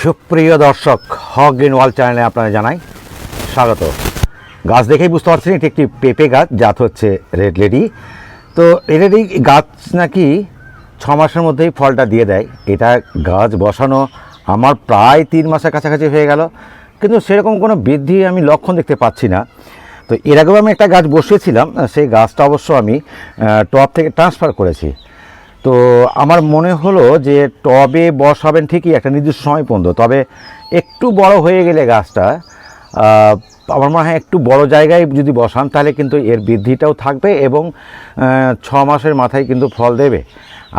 সুপ্রিয় দর্শক, হক green world চ্যানেলে আপনারা জানাই স্বাগত। গাছ দেখেই বুঝতে পারছেন এটি একটি পেঁপে গাছ, জাত হচ্ছে রেড লেডি। তো রেড লেডি গাছ নাকি 6 মাসের মধ্যেই ফলটা দিয়ে দেয়। এটা গাছ বসানো আমার প্রায় 3 মাসের কাছাকাছি হয়ে গেল, কিন্তু সেরকম কোনো বৃদ্ধি আমি লক্ষণ দেখতে পাচ্ছি না। তো এর আগেও আমি একটা গাছ বসিয়েছিলাম, সেই গাছটা অবশ্য আমি টব থেকে ট্রান্সফার করেছি। তো আমার মনে হলো যে টবে বসাবেন ঠিকই একটা নির্দিষ্ট সময় পর্যন্ত, তবে একটু বড় হয়ে গেলে গাছটা আমার মনে হয় একটু বড় জায়গায় যদি বসান তাহলে কিন্তু এর বৃদ্ধিটাও থাকবে এবং 6 মাসের মাথায় কিন্তু ফল দেবে।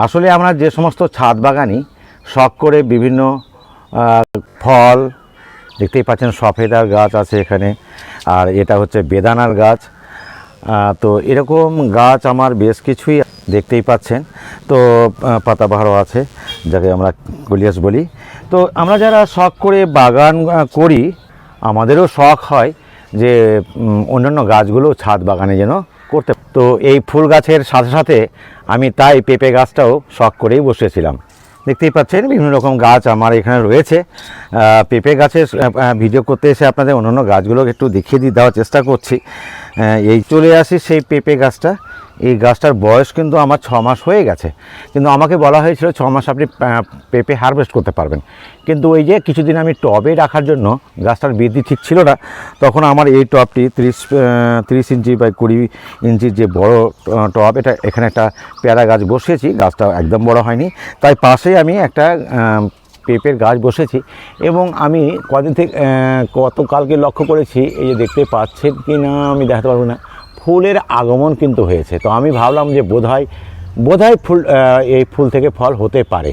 আসলে আমরা যে সমস্ত ছাদ বাগানি শখ করে বিভিন্ন ফল, দেখতেই পাচ্ছেন সফেদার গাছ আছে এখানে, আর এটা হচ্ছে বেদানার গাছ। তো এরকম গাছ আমার বেশ কিছুই দেখতেই পাচ্ছেন। তো পাতাবাহারও আছে, যাকে আমরা কলিয়াস বলি। তো আমরা যারা শখ করে বাগান করি, আমাদেরও শখ হয় যে অন্যান্য গাছগুলো ছাদ বাগানে যেন করতে। তো এই ফুল গাছের সাথে সাথে আমি তাই পেঁপে গাছটাও শখ করেই বসেছিলাম। দেখতেই পাচ্ছেন বিভিন্ন রকম গাছ আমার এখানে রয়েছে। পেঁপে গাছের ভিডিও করতে এসে আপনাদের অন্যান্য গাছগুলো একটু দেখিয়ে দেওয়ার চেষ্টা করছি। এই চলে আসি সেই পেঁপে গাছটা। এই গাছটার বয়স কিন্তু আমার 6 মাস হয়ে গেছে, কিন্তু আমাকে বলা হয়েছিল 6 মাস আপনি পেঁপে হারভেস্ট করতে পারবেন। কিন্তু ওই যে কিছুদিন আমি টবে রাখার জন্য গাছটার বৃদ্ধি ঠিক ছিল না, তখন আমার এই টবটি 30 ইঞ্চি বাই 20 ইঞ্চির যে বড় টব, এটা এখানে একটা পেয়ারা গাছ বসিয়েছি। গাছটা একদম বড় হয়নি, তাই পাশেই আমি একটা পেঁপের গাছ বসেছি। এবং আমি কদিন থেকে গতকালকে লক্ষ্য করেছি, এই যে দেখতে পাচ্ছেন কি না আমি দেখাতে পারবো না, ফুলের আগমন কিন্তু হয়েছে। তো আমি ভাবলাম যে বোধহয় ফুল, এই ফুল থেকে ফল হতে পারে।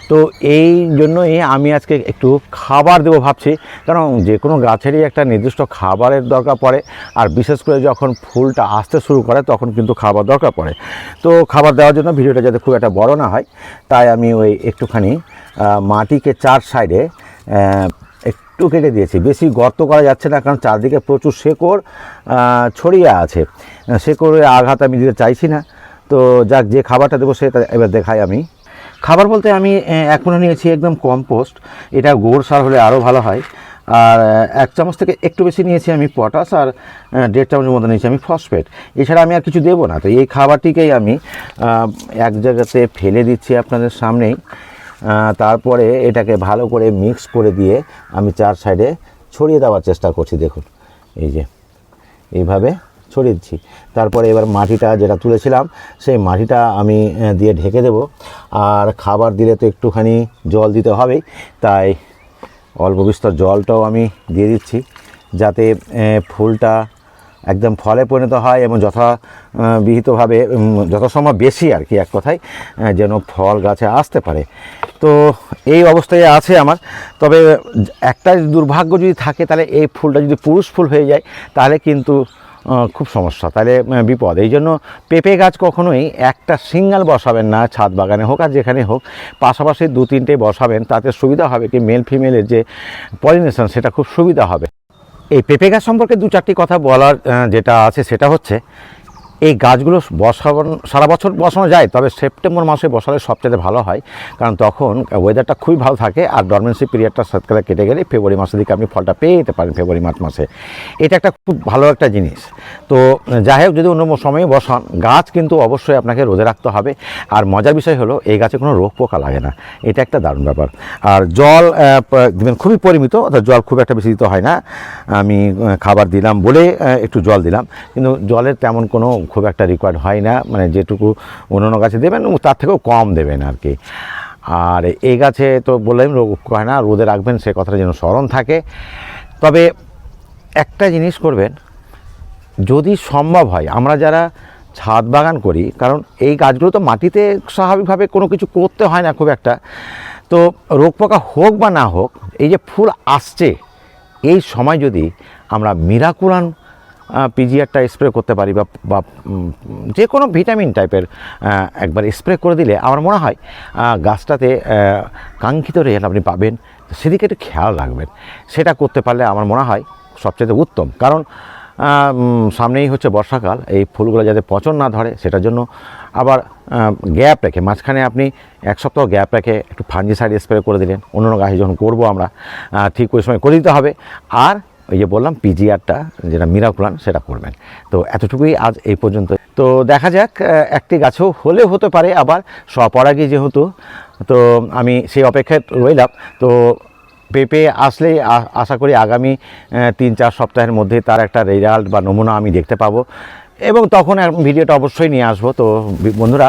তো এই জন্যই আমি আজকে একটু খাবার দেবো ভাবছি, কারণ যে কোনো গাছেরই একটা নির্দিষ্ট খাবারের দরকার পড়ে, আর বিশেষ করে যখন ফুলটা আসতে শুরু করে তখন কিন্তু খাবার দরকার পড়ে। তো খাবার দেওয়ার জন্য ভিডিওটা যাতে খুব একটা বড় না হয়, তাই আমি ওই একটুখানি মাটিকে 4 সাইডে একটু কেটে দিয়েছি। বেশি গর্ত করা যাচ্ছে না, কারণ চারদিকে প্রচুর শেকড় ছড়িয়ে আছে। শেকড়ের আঘাত আমি দিতে চাইছি না। তো যাক, যে খাবারটা দেবো সেটা এবার দেখাই। আমি খাবার বলতে আমি এখনও নিয়েছি একদম কম্পোস্ট, এটা গোবর সার হলে আরও ভালো হয়। আর 1 চামচ থেকে একটু বেশি নিয়েছি আমি পটাশ, আর 1.5 চামচের মতো নিয়েছি আমি ফসফেট। এছাড়া আমি আর কিছু দেবো না। তো এই খাবারটিকেই আমি এক জায়গাতে ফেলে দিচ্ছি আপনাদের সামনেই। তারপরে এটাকে ভালো করে মিক্স করে দিয়ে আমি 4 সাইডে ছড়িয়ে দেওয়ার চেষ্টা করছি। দেখুন, এই যে এইভাবে ছড়িয়ে দিচ্ছি। তারপরে এবার মাটিটা যেটা তুলেছিলাম সেই মাটিটা আমি দিয়ে ঢেকে দেব। আর খাবার দিলে তো একটুখানি জল দিতে হবেই, তাই অল্প বিস্তর জলটাও আমি দিয়ে দিচ্ছি, যাতে ফুলটা একদম ফলে পরিণত হয় এবং যথাবিহিতভাবে যথাসম্ভব বেশি আর কি, এক কথায় যেন ফল গাছে আসতে পারে। তো এই অবস্থায় আছে আমার। তবে একটা দুর্ভাগ্য যদি থাকে, তাহলে এই ফুলটা যদি পুরুষ ফুল হয়ে যায় তাহলে কিন্তু খুব সমস্যা, তাহলে বিপদ। এই জন্য পেঁপে গাছ কখনোই একটা সিঙ্গেল বসাবেন না, ছাদ বাগানে হোক আর যেখানে হোক, পাশাপাশি 2-3টে বসাবেন। তাতে সুবিধা হবে কি, মেল ফিমেলের যে পলিনেশন সেটা খুব সুবিধা হবে। এই পেঁপে গাছ সম্পর্কে 2-4টি কথা বলার যেটা আছে সেটা হচ্ছে, এই গাছগুলো সারা বছর বসানো যায়, তবে সেপ্টেম্বর মাসে বসালে সবচেয়ে ভালো হয়, কারণ তখন ওয়েদারটা খুবই ভালো থাকে। আর ডরমেন্সি পিরিয়ডটা শীতকালে কেটে গেলে ফেব্রুয়ারি মাসের দিকে আপনি ফলটা পেয়ে যেতে পারেন, ফেব্রুয়ারি মার্চ মাসে। এটা একটা খুব ভালো একটা জিনিস। তো যাই হোক, যদি অন্য সময়ে বসান, গাছ কিন্তু অবশ্যই আপনাকে রোদে রাখতে হবে। আর মজার বিষয় হলো, এই গাছে কোনো রোগ পোকা লাগে না, এটা একটা দারুণ ব্যাপার। আর জল দেবেন খুবই পরিমিত, অর্থাৎ জল খুব একটা বেশি দিতে হয় না। আমি খাবার দিলাম বলে একটু জল দিলাম, কিন্তু জলের তেমন কোনো খুব একটা রিকোয়ার্ড হয় না, মানে যেটুকু অন্যান্য গাছে দেবেন তার থেকেও কম দেবেন আর কি। আর এই গাছে তো বললাম রোগ হয় না, রোদে রাখবেন সে কথাটা যেন স্মরণ থাকে। তবে একটা জিনিস করবেন, যদি সম্ভব হয়, আমরা যারা ছাদ বাগান করি, কারণ এই গাছগুলো তো মাটিতে স্বাভাবিকভাবে কোনো কিছু করতে হয় না খুব একটা, তো রোগ পোকা হোক বা না হোক, এই যে ফুল আসছে এই সময় যদি আমরা মিরাকুলান পিজিআরটা স্প্রে করতে পারি, বা যে কোনো ভিটামিন টাইপের একবার স্প্রে করে দিলে আমার মনে হয় গাছটাতে কাঙ্ক্ষিত রেজাল্ট আপনি পাবেন। সেদিকে একটু খেয়াল রাখবেন, সেটা করতে পারলে আমার মনে হয় সবচেয়ে উত্তম। কারণ সামনেই হচ্ছে বর্ষাকাল, এই ফুলগুলো যাতে পচন না ধরে সেটার জন্য আবার গ্যাপ রেখে মাঝখানে আপনি 1 সপ্তাহ গ্যাপ রেখে একটু ফাঙ্গিসাইড স্প্রে করে দিলেন। অন্য গাছে যখন করবো আমরা ঠিক ওই সময় করে দিতে হবে। আর ওই যে বললাম পিজিআরটা যেটা মিরাকুলান সেটা করবেন। তো এতটুকুই আজ এই পর্যন্ত। তো দেখা যাক, একটি গাছও হলেও হতে পারে, আবার স্বপরাগী যেহেতু, তো আমি সেই অপেক্ষায় রইলাম। তো পেঁপে আসলেই আশা করি আগামী 3-4 সপ্তাহের মধ্যে তার একটা রেজাল্ট বা নমুনা আমি দেখতে পাবো, এবং তখন ভিডিওটা অবশ্যই নিয়ে আসবো। তো বন্ধুরা,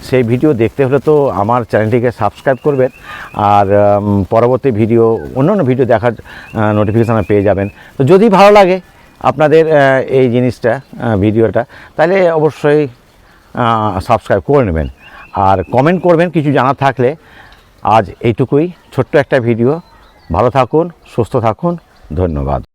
সেই ভিডিও দেখতে হলে তো আমার চ্যানেলটিকে সাবস্ক্রাইব করবেন, আর পরবর্তী ভিডিও অন্যান্য ভিডিও দেখার নোটিফিকেশান পেয়ে যাবেন। তো যদি ভালো লাগে আপনাদের এই জিনিসটা, ভিডিওটা, তাহলে অবশ্যই সাবস্ক্রাইব করে নেবেন আর কমেন্ট করবেন কিছু জানার থাকলে। আজ এইটুকুই, ছোট্ট একটা ভিডিও। ভালো থাকুন, সুস্থ থাকুন, ধন্যবাদ।